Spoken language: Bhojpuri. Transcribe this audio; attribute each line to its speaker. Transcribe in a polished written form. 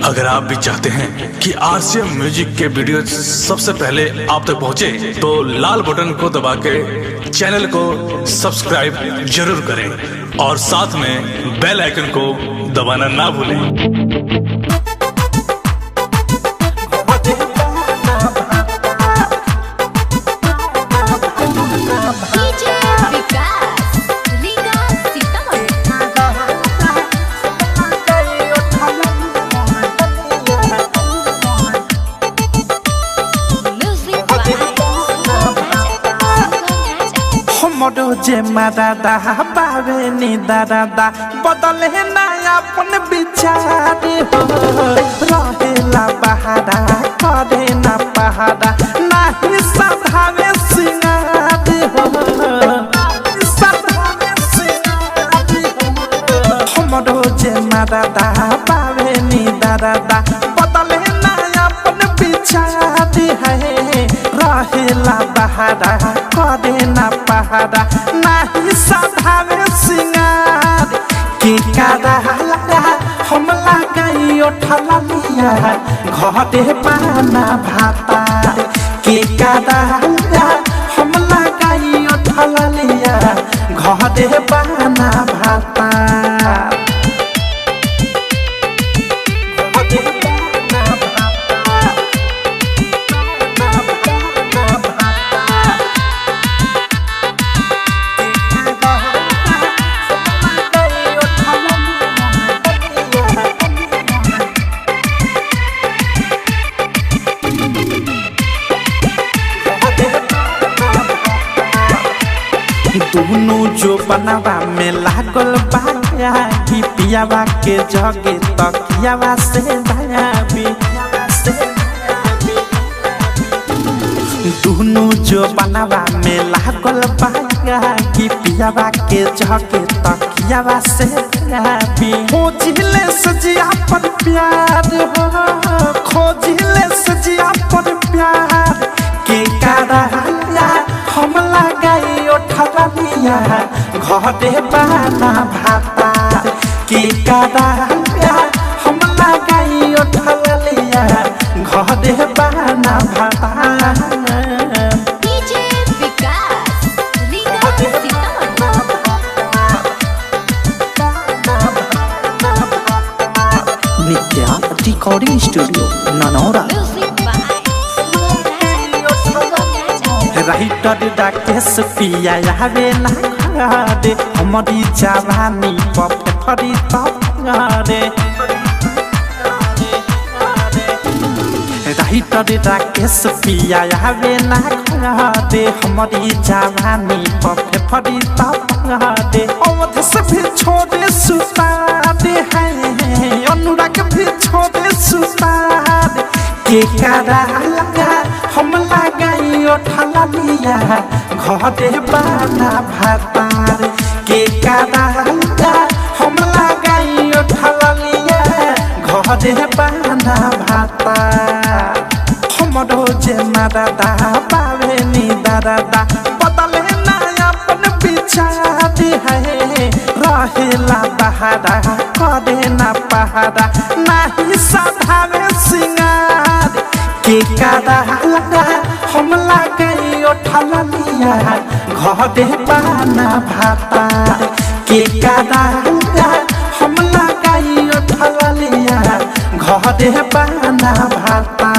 Speaker 1: अगर आप भी चाहते हैं कि आरसीएम म्यूजिक के वीडियो सबसे पहले आप तक पहुंचे, तो लाल बटन को दबा के चैनल को सब्सक्राइब जरूर करें और साथ में बेल आइकन को दबाना ना भूलें।
Speaker 2: मोडो जे मादा बावे नी दादा बदले ना अपन विचार हो रहेला बहारा करे ना पहाड़ा नाही सधावे सिंगार हो सधावे सिंगार हो मोडो जे मादा बावे नी दादा बदले ना अपन विचार है रहेला बहारा करे ना पहाड़ा नाही सधावे सिंगार के कादा हम लगाई उठला लिया घरे पाना भाता के कादा हम लगाई उठला लिया घरे पाना भाता दोनों जो बनावा में लागल बाया कि पियावा के जगे तकियावा से भायाबी दोनों जो बनावा में लागल बाया कि पियावा के जगे तकियावा से भायाबी खोजिले सजिया पर प्यार हो खोजिले सजिया पर प्यार के कारा हम लगाई उठला लिया घरे पाना भाता के कादा हम लगाई उठला लिया घरे पाना भाता नित्या रिकॉर्डिंग स्टूडियो ननौरा राइटर डाकेश पिया आवे ना घरे हमारी जवानी पफरी तरे राइटर डाकेश पिया आवे ना घरे हमारी जवानी पफरी तरे अवध से भी छोड़े सुता दे है अनुराग भी छोड़े सुता दे के कारा लगा हम लगाई उठला लिया घरे पाना भातार के कादा हम लगाई उठला लिया घरे पाना भातार हमरो जे मादा पावे नी दादा बदले ना अपन विचार है रहेला बहारा करे ना पहाड़ा नाही सधावे सिंगार के कादा हम लगाई उठला लिया घरे पाना भाता के कादा हम लगाई उठला लिया घरे पाना भाता।